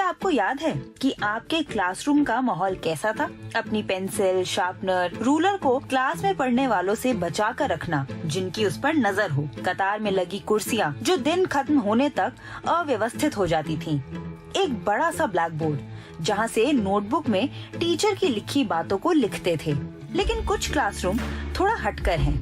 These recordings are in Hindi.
आपको याद है कि आपके क्लासरूम का माहौल कैसा था? अपनी पेंसिल, शार्पनर, रूलर को क्लास में पढ़ने वालों से बचा कर रखना जिनकी उस पर नजर हो। कतार में लगी कुर्सियाँ जो दिन खत्म होने तक अव्यवस्थित हो जाती थीं। एक बड़ा सा ब्लैक बोर्ड जहाँ से नोटबुक में टीचर की लिखी बातों को लिखते थे। लेकिन कुछ क्लासरूम थोड़ा हटकर हैं।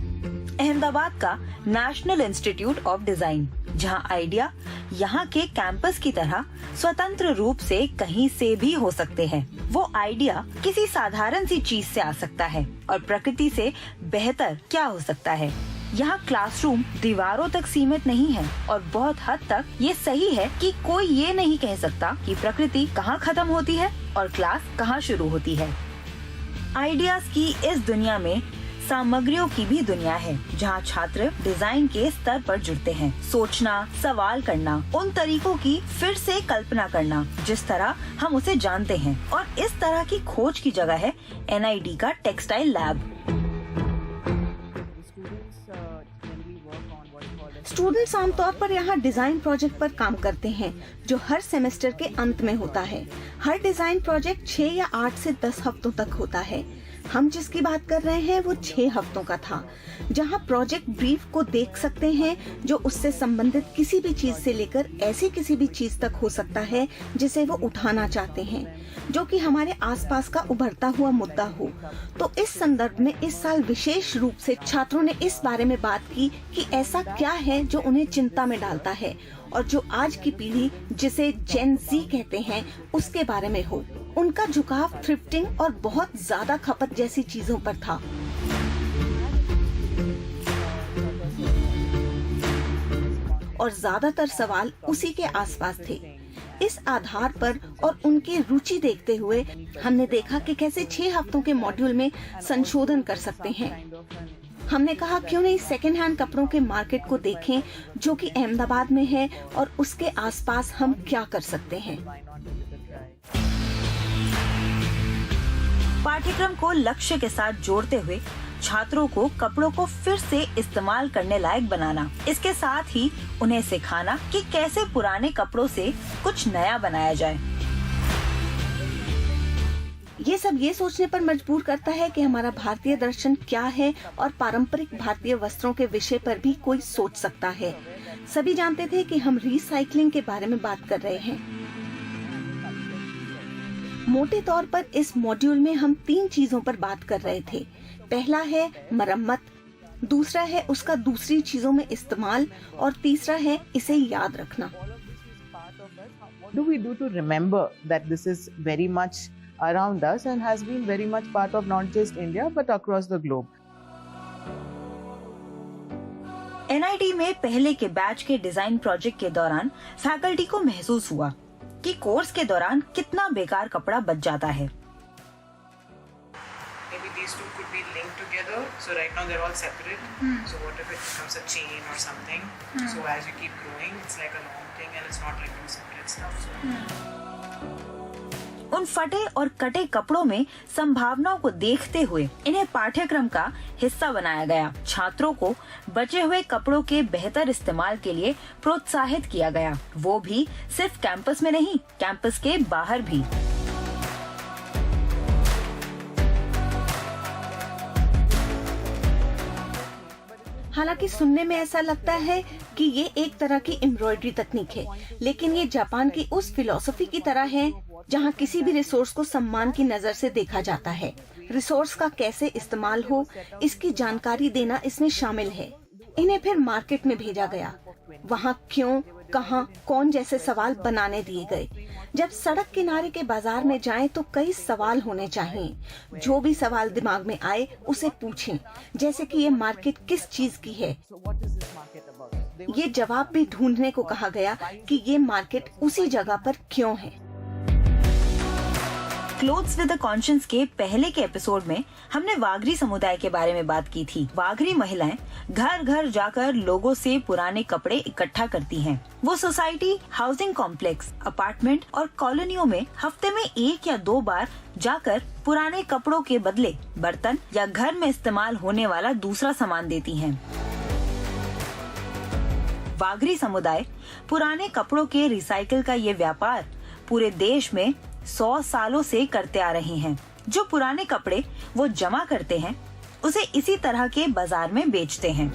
अहमदाबाद का नेशनल इंस्टीट्यूट ऑफ डिजाइन, जहां आइडिया यहाँ के कैंपस की तरह स्वतंत्र रूप से कहीं से भी हो सकते हैं। वो आइडिया किसी साधारण सी चीज से आ सकता है और प्रकृति से बेहतर क्या हो सकता है। यहाँ क्लासरूम दीवारों तक सीमित नहीं है और बहुत हद तक ये सही है कि कोई ये नहीं कह सकता कि प्रकृति कहाँ खत्म होती है और क्लास कहाँ शुरू होती है। आइडियाज की इस दुनिया में सामग्रियों की भी दुनिया है, जहाँ छात्र डिजाइन के स्तर पर जुड़ते हैं। सोचना, सवाल करना, उन तरीकों की फिर से कल्पना करना जिस तरह हम उसे जानते हैं। और इस तरह की खोज की जगह है NID का टेक्सटाइल लैब। स्टूडेंट्स आमतौर पर यहाँ डिजाइन प्रोजेक्ट पर काम करते हैं जो हर सेमेस्टर के अंत में होता है। हर डिजाइन प्रोजेक्ट 6 या 8 से 10 हफ्तों तक होता है। हम जिसकी बात कर रहे हैं वो 6 हफ्तों का था, जहां प्रोजेक्ट ब्रीफ को देख सकते हैं जो उससे संबंधित किसी भी चीज से लेकर ऐसी किसी भी चीज तक हो सकता है जिसे वो उठाना चाहते हैं, जो कि हमारे आसपास का उभरता हुआ मुद्दा हो। तो इस संदर्भ में इस साल विशेष रूप से छात्रों ने इस बारे में बात की कि ऐसा क्या है जो उन्हें चिंता में डालता है और जो आज की पीढ़ी, जिसे जेन Z कहते हैं, उसके बारे में हो। उनका झुकाव थ्रिफ्टिंग और बहुत ज्यादा खपत जैसी चीजों पर था। और ज्यादातर सवाल उसी के आसपास थे। इस आधार पर और उनकी रुचि देखते हुए हमने देखा कि कैसे 6 हफ्तों के मॉड्यूल में संशोधन कर सकते हैं। हमने कहा क्यों नहीं सेकेंड हैंड कपड़ों के मार्केट को देखें जो कि अहमदाबाद में है और उसके आसपास हम क्या कर सकते हैं। पाठ्यक्रम को लक्ष्य के साथ जोड़ते हुए छात्रों को कपड़ों को फिर से इस्तेमाल करने लायक बनाना, इसके साथ ही उन्हें सिखाना कि कैसे पुराने कपड़ों से कुछ नया बनाया जाए। ये सब ये सोचने पर मजबूर करता है कि हमारा भारतीय दर्शन क्या है और पारंपरिक भारतीय वस्त्रों के विषय पर भी कोई सोच सकता है। सभी जानते थे कि हम रिसाइकलिंग के बारे में बात कर रहे हैं। मोटे तौर पर इस मॉड्यूल में हम 3 चीजों पर बात कर रहे थे। पहला है मरम्मत, दूसरा है उसका दूसरी चीजों में इस्तेमाल और तीसरा है इसे याद रखना। What do we do to remember that this is very much around us and has been very much part of not just India but across the globe? NID में पहले के बैच के डिजाइन प्रोजेक्ट के दौरान फैकल्टी को महसूस हुआ कि कोर्स के दौरान कितना बेकार कपड़ा बच जाता है। Maybe these two could be linked together. So right now they're all separate. So what if it becomes a chain or something? So as you keep growing, it's like a long thing and it's not like two separate stuff. उन फटे और कटे कपड़ों में संभावनाओं को देखते हुए इन्हें पाठ्यक्रम का हिस्सा बनाया गया। छात्रों को बचे हुए कपड़ों के बेहतर इस्तेमाल के लिए प्रोत्साहित किया गया, वो भी सिर्फ कैंपस में नहीं, कैंपस के बाहर भी। हालांकि सुनने में ऐसा लगता है कि ये एक तरह की एम्ब्रॉयडरी तकनीक है, लेकिन ये जापान की उस फिलॉसफी की तरह है जहाँ किसी भी रिसोर्स को सम्मान की नजर से देखा जाता है। रिसोर्स का कैसे इस्तेमाल हो, इसकी जानकारी देना इसमें शामिल है। इन्हें फिर मार्केट में भेजा गया। वहाँ क्यों, कहाँ, कौन जैसे सवाल बनाने दिए गए। जब सड़क किनारे के बाजार में जाएं तो कई सवाल होने चाहिए। जो भी सवाल दिमाग में आए उसे पूछें, जैसे कि ये मार्केट किस चीज की है। ये जवाब भी ढूंढने को कहा गया कि ये मार्केट उसी जगह पर क्यों है। क्लोथ्स विद अ कॉन्शियंस के पहले के एपिसोड में हमने वागरी समुदाय के बारे में बात की थी। वागरी महिलाएं घर घर जाकर लोगों से पुराने कपड़े इकट्ठा करती हैं। वो सोसाइटी, हाउसिंग कॉम्प्लेक्स, अपार्टमेंट और कॉलोनियों में हफ्ते में 1 या 2 बार जाकर पुराने कपड़ों के बदले बर्तन या घर में इस्तेमाल होने वाला दूसरा सामान देती हैं। वागरी समुदाय पुराने कपड़ों के रिसाइकिल का ये व्यापार पूरे देश में 100 सालों से करते आ रहे हैं। जो पुराने कपड़े वो जमा करते हैं उसे इसी तरह के बाजार में बेचते हैं।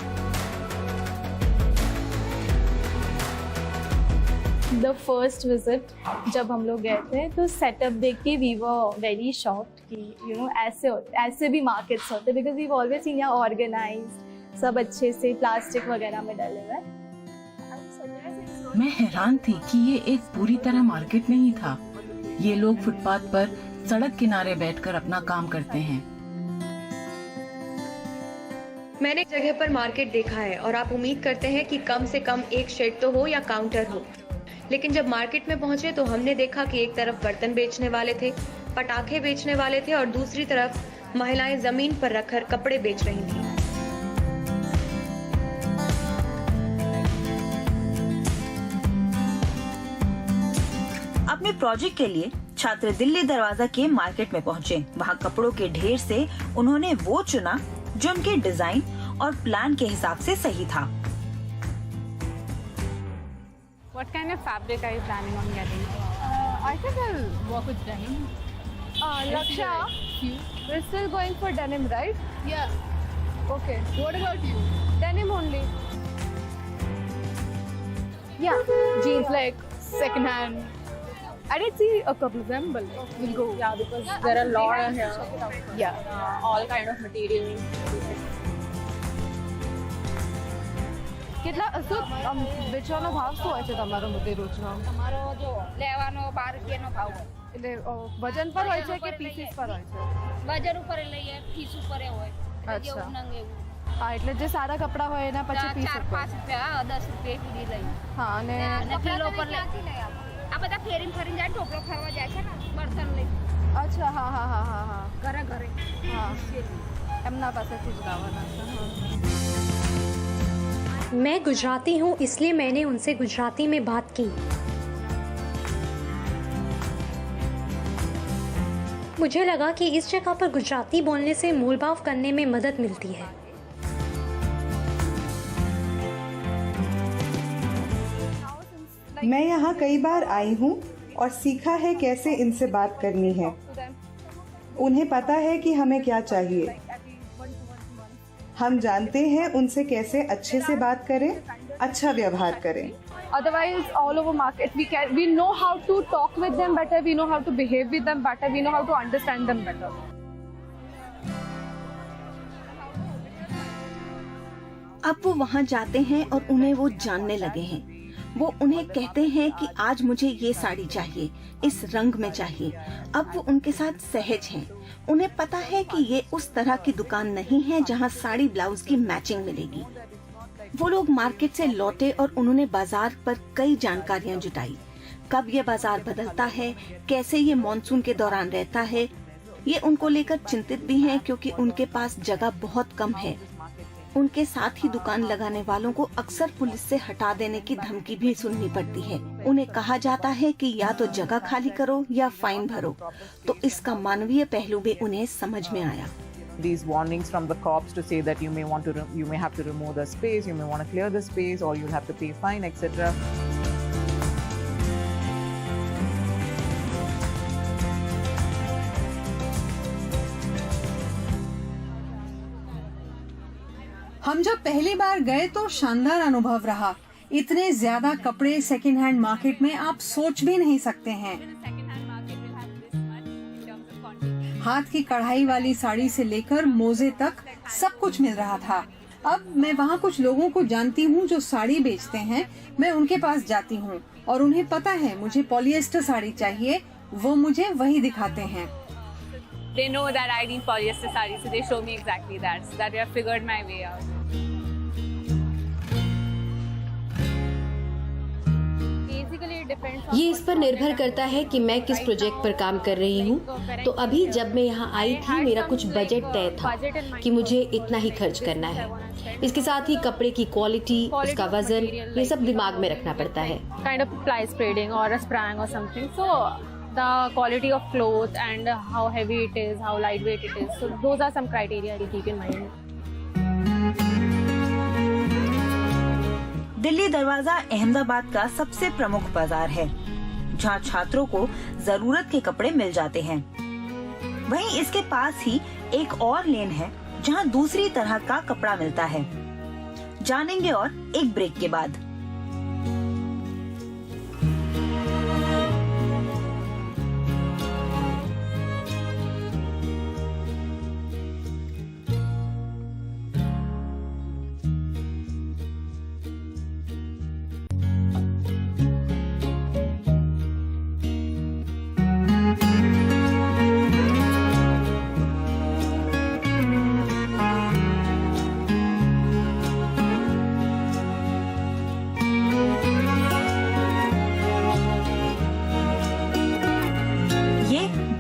द फर्स्ट विजिट जब हम लोग गए थे तो सेटअप देख के वी वर वेरी शॉक्ड कि ऐसे भी मार्केट्स होते, बिकॉज वी ऑलवेज सीन यहाँ ऑर्गेनाइज्ड, सब अच्छे से प्लास्टिक वगैरह में डले हुए। मैं हैरान थी कि ये एक पूरी तरह मार्केट नहीं था। ये लोग फुटपाथ पर सड़क किनारे बैठकर अपना काम करते हैं। मैंने एक जगह पर मार्केट देखा है और आप उम्मीद करते हैं कि कम से कम एक शेड तो हो या काउंटर हो, लेकिन जब मार्केट में पहुंचे तो हमने देखा कि एक तरफ बर्तन बेचने वाले थे, पटाखे बेचने वाले थे और दूसरी तरफ महिलाएं जमीन पर रखकर कपड़े बेच रही थीं। अपने प्रोजेक्ट के लिए छात्र दिल्ली दरवाजा के मार्केट में पहुंचे। वहां कपड़ों के ढेर से उन्होंने वो चुना जो उनके डिजाइन और प्लान के हिसाब से सही था। What kind of fabric are you planning on getting? I think I'll work with denim. Laksha, we're still going for denim, right? Yeah. Okay. What about you? Denim only. Yeah. Jeans like second hand. I did see a couple of them, but we'll go. Yeah, because there are a lot here. Yeah. All kind of material. કેટલા વેચવાનો ભાવ શું હોય છે તમારો બધે રોજનો? તમારો જો લેવાનો 12 રૂપિયાનો ભાવ હોય. એટલે વજન પર હોય છે કે પીસીસ પર હોય છે? બજાર ઉપર લઈએ, પીસ ઉપર હોય. અચ્છા. નંગ એવું. હા, એટલે જે સારા કપડા હોય એના પછી પીસ 4-5 રૂપિયા, 10 રૂપિયા સુધી લઈએ. હા, અને કિલો પર લઈ. આ બધા ફેરીને ફરીને જાય, ટોપલો ફરવા જાય છે ને, બર્તન લઈ. અચ્છા, હા હા હા હા હા. ઘરે હા, એમના પાસેથી જ લાવવાના છે. હા. मैं गुजराती हूँ, इसलिए मैंने उनसे गुजराती में बात की। मुझे लगा कि इस जगह पर गुजराती बोलने से मोलभाव करने में मदद मिलती है। मैं यहाँ कई बार आई हूँ और सीखा है कैसे इनसे बात करनी है। उन्हें पता है कि हमें क्या चाहिए। हम जानते हैं उनसे कैसे अच्छे से बात करें, अच्छा व्यवहार करें। Otherwise, all over market, we know how to talk with them better, we know how to behave with them better, we know how to understand them better. अब वो वहाँ जाते हैं और उन्हें वो जानने लगे हैं। वो उन्हें कहते हैं कि आज मुझे ये साड़ी चाहिए, इस रंग में चाहिए। अब वो उनके साथ सहज हैं। उन्हें पता है कि ये उस तरह की दुकान नहीं है जहाँ साड़ी ब्लाउज की मैचिंग मिलेगी। वो लोग मार्केट से लौटे और उन्होंने बाजार पर कई जानकारियाँ जुटाई। कब ये बाजार बदलता है, कैसे ये मॉनसून के दौरान रहता है। ये उनको लेकर चिंतित भी हैं क्योंकि उनके पास जगह बहुत कम है। उनके साथ ही दुकान लगाने वालों को अक्सर पुलिस से हटा देने की धमकी भी सुननी पड़ती है। उन्हें कहा जाता है कि या तो जगह खाली करो या फाइन भरो। तो इसका मानवीय पहलू भी उन्हें समझ में आया। These warnings from the cops to say that you may have to remove the space, you may want to clear the space, or you'll have to pay fine, etc. हम जब पहली बार गए तो शानदार अनुभव रहा। इतने ज्यादा कपड़े सेकंड हैंड मार्केट में आप सोच भी नहीं सकते हैं। हाथ की कढ़ाई वाली साड़ी से लेकर मोजे तक सब कुछ मिल रहा था। अब मैं वहाँ कुछ लोगों को जानती हूँ जो साड़ी बेचते हैं। मैं उनके पास जाती हूँ और उन्हें पता है मुझे पॉलिएस्टर साड़ी चाहिए, वो मुझे वही दिखाते हैं। They know that I need polyester sarees, so they show me exactly that, so that I have figured my way out. ये इस पर निर्भर करता है कि मैं किस प्रोजेक्ट पर काम कर रही हूँ। तो अभी जब मैं यहाँ आई थी मेरा कुछ बजट तय था कि मुझे इतना ही खर्च करना है। इसके साथ ही कपड़े की क्वालिटी, उसका वजन, ये सब दिमाग में रखना पड़ता है। Kind of ply spreading or a sprang or something. So the quality of cloth and how heavy it is, how lightweight it is. So those are some criteria to keep in mind. Delhi दरवाजा अहमदाबाद का सबसे प्रमुख बाजार है, जहाँ छात्रों को जरूरत के कपड़े मिल जाते हैं। वहीं इसके पास ही एक और लेन है जहाँ दूसरी तरह का कपड़ा मिलता है। जानेंगे और एक ब्रेक के बाद।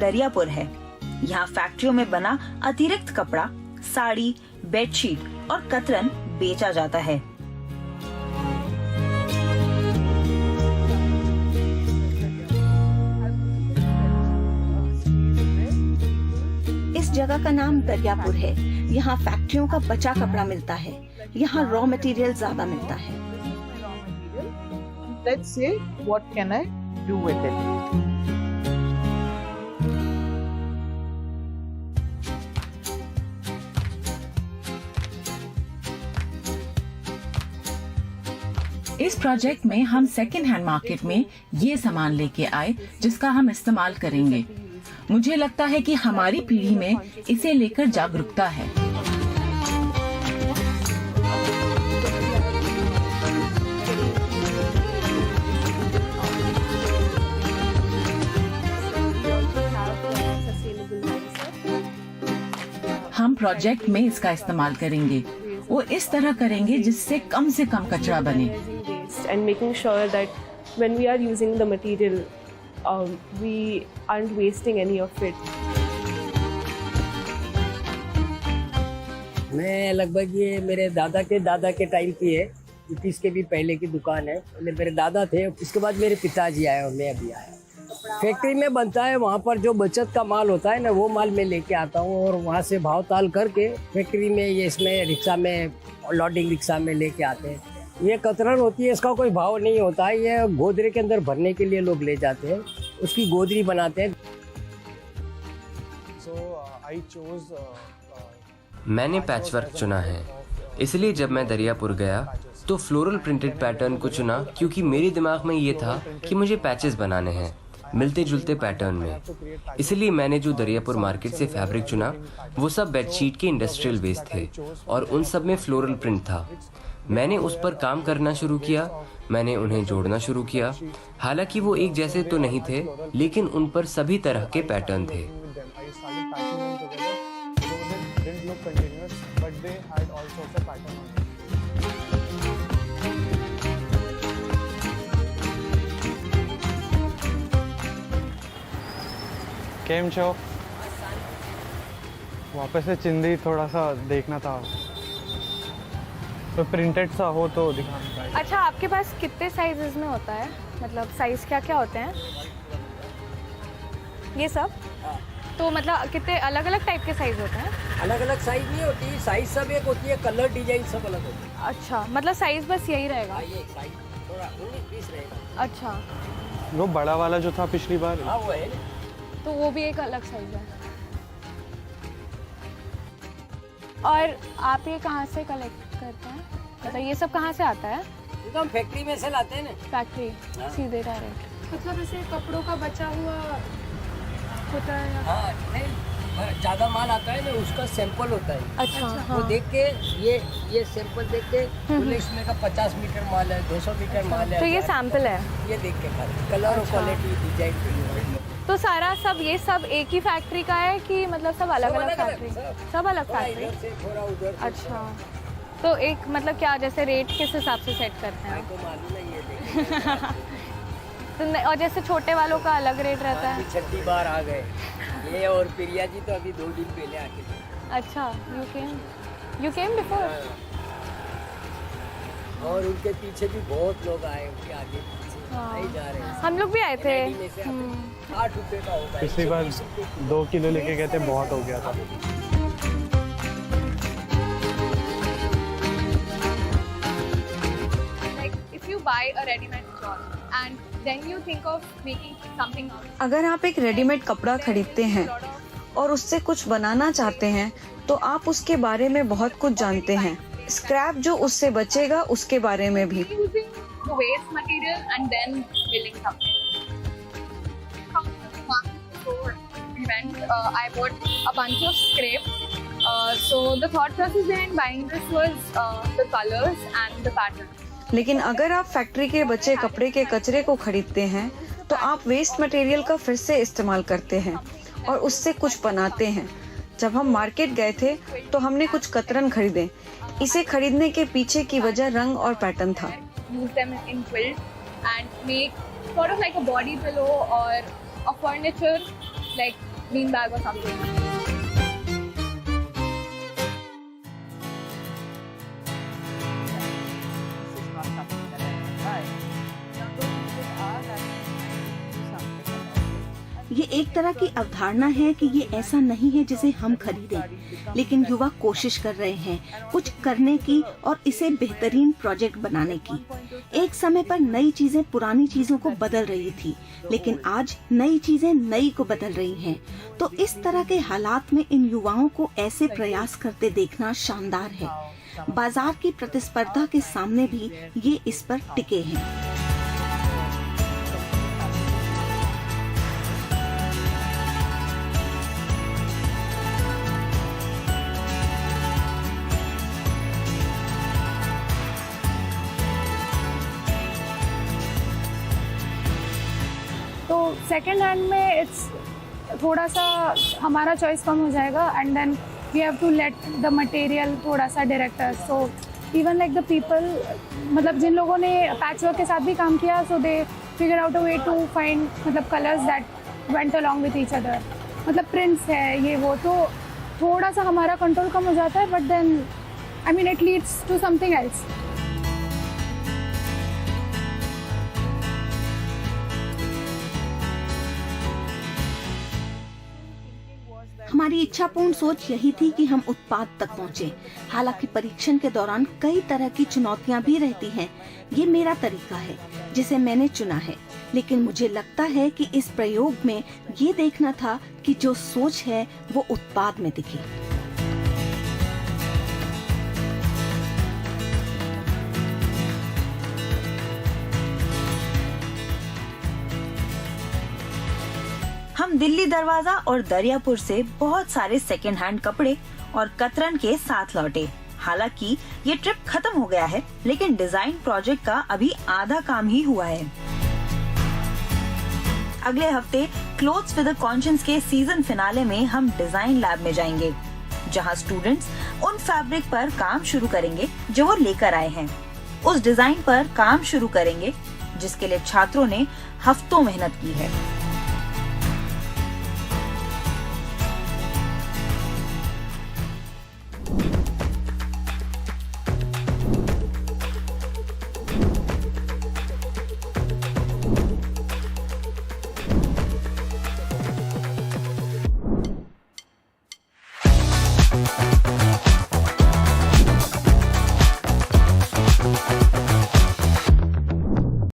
दरियापुर है। यहाँ फैक्ट्रियों में बना अतिरिक्त कपड़ा, साड़ी, बेडशीट और कतरन बेचा जाता है। इस जगह का नाम दरियापुर है। यहाँ फैक्ट्रियों का बचा कपड़ा मिलता है। यहाँ रॉ मटेरियल ज्यादा मिलता है। Let's see what can I do with it. इस प्रोजेक्ट में हम सेकेंड हैंड मार्केट में ये सामान लेके आए जिसका हम इस्तेमाल करेंगे। मुझे लगता है कि हमारी पीढ़ी में इसे लेकर जागरूकता है। हम प्रोजेक्ट में इसका इस्तेमाल करेंगे। वो इस तरह करेंगे जिससे कम से कम कचरा बने। And making sure that when we are using the material, we aren't wasting any of it. मैं लगभग ये मेरे दादा के टाइम की है, ब्रिटिश के भी पहले की दुकान है। पहले मेरे दादा थे, उसके बाद मेरे पिताजी आए और मैं अभी आया। फैक्ट्री में बनता है, वहाँ पर जो बचत का माल होता है ना, वो माल मैं लेके आता हूँ और वहाँ से भाव ताल करके फैक्ट्री में ये इसमें रिक्शा में लोडिंग रिक्शा में लेके आते हैं। ये कतरन होती है, इसका कोई भाव नहीं होता है। ये गोदरे के अंदर भरने के लिए लोग ले जाते हैं, उसकी गोदरी बनाते हैं। मैंने पैचवर्क चुना है, इसलिए जब मैं दरियापुर गया तो फ्लोरल प्रिंटेड पैटर्न को चुना, क्योंकि मेरे दिमाग में ये था कि मुझे पैचेस बनाने हैं मिलते जुलते पैटर्न में। इसलिए मैंने जो दरियापुर मार्केट से फैब्रिक चुना वो सब बेडशीट के इंडस्ट्रियल वेस्ट थे और उन सब में फ्लोरल प्रिंट था। मैंने उस पर काम करना शुरू किया, मैंने उन्हें जोड़ना शुरू किया। हालांकि वो एक जैसे तो नहीं थे, लेकिन उन पर सभी तरह के पैटर्न थे। केम छो? वापस से चिंदी थोड़ा सा देखना था, तो प्रिंटेड सा हो तो दिखाना चाहिए। अच्छा, आपके पास कितने साइजेस में होता है? मतलब साइज क्या क्या होते हैं? ये सब? तो मतलब कितने अलग अलग टाइप के साइज होते हैं? अलग अलग साइज नहीं होती, साइज सब एक होती है, कलर डिजाइन सब अलग होती है। अच्छा, मतलब साइज बस यही रहेगा? ये साइज थोड़ा 19-20 रहेगा। अच्छा, वो बड़ा वाला जो था पिछली बार, हाँ वो है। तो वो भी एक अलग साइज है। और आप ये कहाँ से कलेक्ट करते हैं? मतलब ये सब कहाँ से आता है? तो हम फैक्ट्री में से लाते हैं ना। फैक्ट्री सीधे डायरेक्ट? मतलब ऐसे कपड़ों का बचा हुआ होता है? हाँ, नहीं ज़्यादा माल आता है ना, उसका सैंपल होता है। अच्छा, हाँ। वो देख के ये सैंपल देख के बोले इसमें का 50 मीटर माल है, 200 मीटर माल है। तो ये सैंपल है? ये देख के खाली कलर और क्वालिटी डिजाइन। तो सारा सब ये सब एक ही फैक्ट्री का है कि मतलब सब अलग अलग फैक्ट्री? सब अलग फैक्ट्री। अच्छा, तो एक मतलब क्या, जैसे रेट किस हिसाब से सेट करते हैं? तो और जैसे छोटे वालों का अलग रेट रहता है? छठी बार आ गए ये, और प्रिया जी तो अभी 2 दिन पहले आके। अच्छा, यू केम बिफोर? और उनके पीछे भी बहुत लोग आए, उनके आगे नहीं जा रहे हैं। हम लोग भी आए थे। 8 रुपए का होगा। पिछली बार 2 किलो लेके गए थे, बहुत हो गया था। Like if you buy a ready-made shawl and then you think of making something out. अगर आप एक रेडीमेड कपड़ा खरीदते हैं और उससे कुछ बनाना चाहते हैं तो आप उसके बारे में बहुत कुछ जानते हैं, स्क्रैप जो उससे बचेगा उसके बारे में भी। Using the waste material and then building something. We went, I bought a bunch of scrap. So the thought process behind buying this was the colors and the pattern. लेकिन अगर आप फैक्ट्री के बचे कपड़े के कचरे को खरीदते हैं तो आप वेस्ट मटेरियल का फिर से इस्तेमाल करते हैं और उससे कुछ बनाते हैं। जब हम मार्केट गए थे तो हमने कुछ कतरन खरीदे। इसे खरीदने के पीछे की वजह रंग और पैटर्न था। Use them in quilt and make sort of like a body pillow or a furniture like bean bag or something. ये एक तरह की अवधारणा है कि ये ऐसा नहीं है जिसे हम खरीदें, लेकिन युवा कोशिश कर रहे हैं कुछ करने की और इसे बेहतरीन प्रोजेक्ट बनाने की। एक समय पर नई चीजें पुरानी चीजों को बदल रही थी, लेकिन आज नई चीजें नई को बदल रही हैं। तो इस तरह के हालात में इन युवाओं को ऐसे प्रयास करते देखना शानदार है। बाजार की प्रतिस्पर्धा के सामने भी ये इस पर टिके हैं। तो सेकेंड हैंड में इट्स थोड़ा सा हमारा चॉइस कम हो जाएगा and then we have to let the material थोड़ा सा director. So even like the people, मतलब जिन लोगों ने पैचवर्क के साथ भी काम किया, so they figure out a way to find मतलब colours that went along with each other. मतलब प्रिंट्स है ये वो, तो थोड़ा सा हमारा कंट्रोल कम हो जाता है, but then I mean it leads to something else. हमारी इच्छापूर्ण सोच यही थी कि हम उत्पाद तक पहुंचे। हालांकि परीक्षण के दौरान कई तरह की चुनौतियां भी रहती हैं। ये मेरा तरीका है जिसे मैंने चुना है, लेकिन मुझे लगता है कि इस प्रयोग में ये देखना था कि जो सोच है वो उत्पाद में दिखे। हम दिल्ली दरवाजा और दरियापुर से बहुत सारे सेकेंड हैंड कपड़े और कतरन के साथ लौटे। हालांकि ये ट्रिप खत्म हो गया है, लेकिन डिजाइन प्रोजेक्ट का अभी आधा काम ही हुआ है। अगले हफ्ते क्लोथ्स विद अ कॉन्शियंस के सीजन फिनाले में हम डिजाइन लैब में जाएंगे, जहां स्टूडेंट्स उन फैब्रिक पर काम शुरू करेंगे जो वो लेकर आए हैं। उस डिजाइन पर काम शुरू करेंगे जिसके लिए छात्रों ने हफ्तों मेहनत की है।